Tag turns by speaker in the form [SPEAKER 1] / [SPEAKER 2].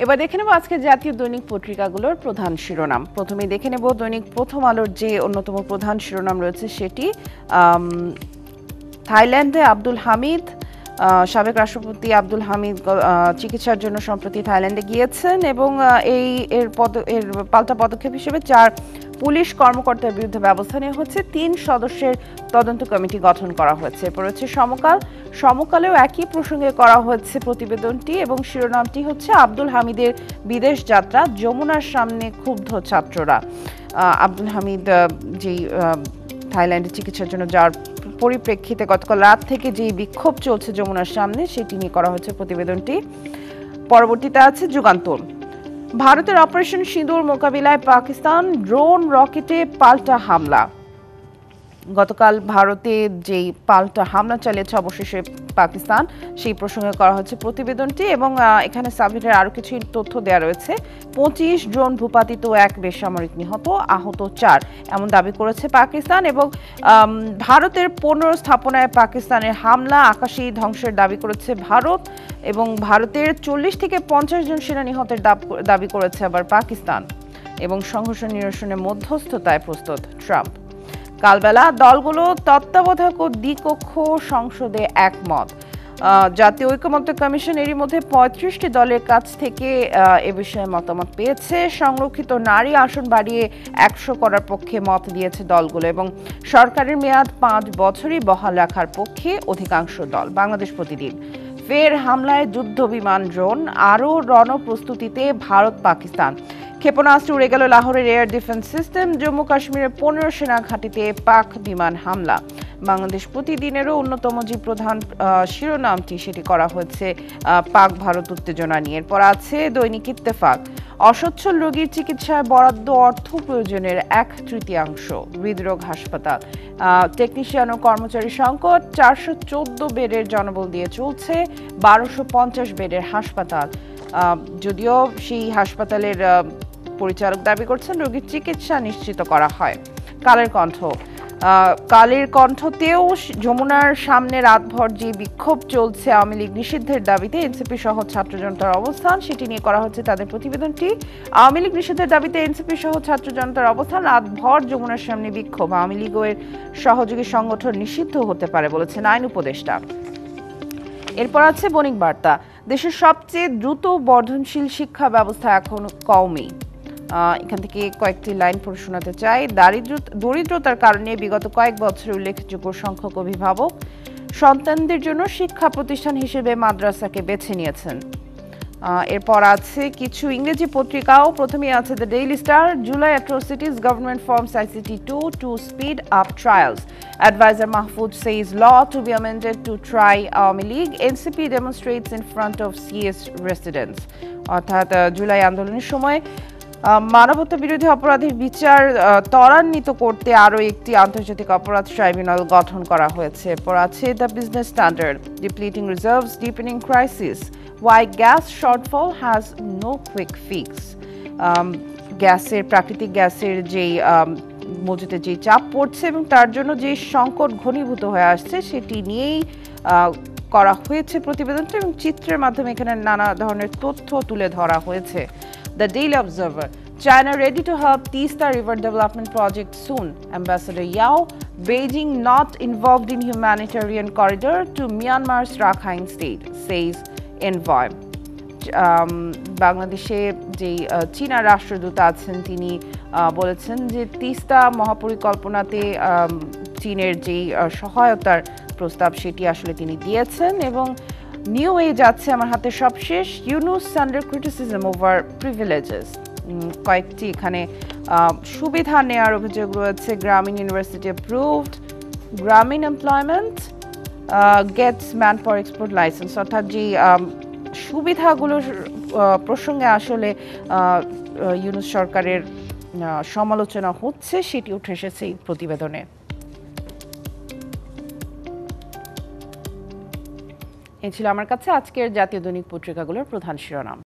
[SPEAKER 1] এবার দেখে নেব আজকে জাতীয় দৈনিক পত্রিকাগুলোর প্রধান শিরোনাম। প্রথমেই দেখে নেব দৈনিক প্রথম আলোর যে অন্যতম প্রধান শিরোনাম রয়েছে সেটি থাইল্যান্ডে আব্দুল হামিদ, সাবেক রাষ্ট্রপতি আব্দুল হামিদ চিকিৎসার জন্য সম্প্রতি থাইল্যান্ডে গিয়েছেন এবং এর পাল্টা পদক্ষেপ হিসেবে 4 পুলিশ কর্মকর্তার বিরুদ্ধে ব্যবস্থা নেওয়া হচ্ছে। 3 সদস্যের তদন্ত কমিটি গঠন করা হয়েছে। এরপর হচ্ছে সমকালেও একই প্রসঙ্গে করা হয়েছে প্রতিবেদনটি এবং শিরোনামটি হচ্ছে আব্দুল হামিদের বিদেশ যাত্রা, যমুনার সামনে ক্ষুব্ধ ছাত্ররা। আব্দুল হামিদ যেই থাইল্যান্ডে চিকিৎসার জন্য যাওয়ার পরিপ্রেক্ষিতে গতকাল রাত থেকে যে বিক্ষোভ চলছে যমুনার সামনে সেটি নিয়ে করা হয়েছে প্রতিবেদনটি। পরবর্তীতে আছে যুগান্তর, ভারতের অপারেশন সিঁদুর মোকাবিলায় পাকিস্তান ড্রোন রকেটে পাল্টা হামলা। গতকাল ভারতে যেই পাল্টা হামলা চালিয়েছে অবশেষে পাকিস্তান, সেই প্রসঙ্গে করা হচ্ছে প্রতিবেদনটি এবং এখানে সাবজেক্টের আরও কিছু তথ্য দেওয়া রয়েছে। 25 ড্রোন ভূপাতিত, 1 বেসামরিক নিহত, আহত 4 এমন দাবি করেছে পাকিস্তান এবং ভারতের 15 স্থাপনায় পাকিস্তানের হামলা, আকাশী ধ্বংসের দাবি করেছে ভারত এবং ভারতের 40 থেকে 50 জন সেনা নিহতের দাবি করেছে আবার পাকিস্তান এবং সংঘর্ষ নিরসনে মধ্যস্থতায় প্রস্তুত ট্রাম্প। কালবেলা দলগুলো তত্ত্বাবধায়ক ও দ্বিকক্ষ সংসদে একমত। জাতীয় ঐকমত্য কমিশন এরই মধ্যে 35টি দলের কাছ থেকে এ বিষয়ে মতামত পেয়েছে। সংরক্ষিত নারী আসন বাড়িয়ে 100 করার পক্ষে মত দিয়েছে দলগুলো এবং সরকারের মেয়াদ 5 বছরই বহাল রাখার পক্ষে অধিকাংশ দল। বাংলাদেশ প্রতিদিন, ফের হামলায় যুদ্ধ বিমান ড্রোন, আরও রণপ্রস্তুতিতে ভারত পাকিস্তান। ক্ষেপণাস্ত্র উড়ে গেল লাহোরের এয়ার ডিফেন্স সিস্টেম। জম্মু কাশ্মীরের 15 সেনা ঘাঁটিতে পাক বিমান হামলা। বাংলাদেশ প্রতিদিনেরও অন্যতম যে প্রধান শিরোনামটি সেটি করা হয়েছে পাক ভারত উত্তেজনা নিয়ে। এরপর আছে দৈনিক ইত্তেফাক, অসচ্ছল রোগীর চিকিৎসায় বরাদ্দ অর্থ প্রয়োজনের 1/3 হৃদরোগ হাসপাতাল। টেকনিশিয়ান ও কর্মচারী সংকট, 414 বেডের জনবল দিয়ে চলছে 1250 বেডের হাসপাতাল। যদিও সেই হাসপাতালের পরিচালক দাবি করছেন রোগীর চিকিৎসা নিশ্চিত করা হয়। কালের কণ্ঠতেও যমুনার সামনে রাতভর যে বিক্ষোভ চলছে আওয়ামী লীগ নিষিদ্ধের দাবিতে, এনসিপি সহ ছাত্র জনতার অবস্থান, সেটি নিয়ে করা হচ্ছে তাদের প্রতিবেদনটি। আওয়ামী লীগ নিষিদ্ধের দাবিতে এনসিপি সহ ছাত্র জনতার অবস্থান, রাতভর যমুনার সামনে বিক্ষোভ। আওয়ামী লীগ ও এর সহযোগী সংগঠন নিষিদ্ধ হতে পারে বলেছেন আইন উপদেষ্টা। এরপর আছে বণিক বার্তা, দেশের সবচেয়ে দ্রুত বর্ধনশীল শিক্ষা ব্যবস্থা এখন কওমি। এখান থেকে কয়েকটি লাইন পড়ে শোনাতে চাই। দরিদ্রতার কারণে বিগত কয়েক বছরে উল্লেখযোগ্য সংখ্যক অভিভাবক সন্তানদের জন্য শিক্ষা প্রতিষ্ঠান হিসেবে মাদ্রাসাকে বেছে নিয়েছেন। এরপর আছে কিছু ইংরেজি পত্রিকাও। প্রথমেই আছে the daily star, July atrocities, government forms ICT 2 to speed up trials. Advisor Mahfoud says law to be amended to try Awami League. NCP demonstrates in front of CS residents. অর্থাৎ জুলাই আন্দোলনের সময় মানবতা বিরোধী অপরাধের বিচার ত্বরান্বিত করতে আরও একটি আন্তর্জাতিক অপরাধ ট্রাইব্যুনাল গঠন করা হয়েছে। এরপর আছে the business standard, depleting reserves, deepening crisis, why gas shortfall has no quick fix. প্রাকৃতিক গ্যাসের যেই মজুতে যে চাপ পড়ছে এবং তার জন্য যে সংকট ঘনীভূত হয়ে আসছে সেটি নিয়েই করা হয়েছে প্রতিবেদনটি এবং চিত্রের মাধ্যমে এখানে নানা ধরনের তথ্য তুলে ধরা হয়েছে। The Daily Observer, China ready to help Teesta River Development Project soon. Ambassador Yao, Beijing not involved in humanitarian corridor to Myanmar's Rakhine state, says envoy. বাংলাদেশে যে চীনা রাষ্ট্রদূত আছেন তিনি বলেছেন যে তিস্তা মহাপরিকল্পনাতে চীনের যেই সহায়তার প্রস্তাব সেটি আসলে তিনি দিয়েছেন। এবং নিউ এজ আছে আমার হাতে সবশেষ, Yunus under criticism over privileges. কয়েকটি এখানে সুবিধা নেওয়ার অভিযোগ রয়েছে। Grameen university approved, Grameen employment gets manpower export licence. অর্থাৎ যে সুবিধাগুলোর প্রসঙ্গে আসলে ইউনুস সরকারের সমালোচনা হচ্ছে সেটি উঠে এসেছে এই প্রতিবেদনে। এই ছিল আমার কাছে আজকের জাতীয় দৈনিক পত্রিকাগুলোর প্রধান শিরোনাম।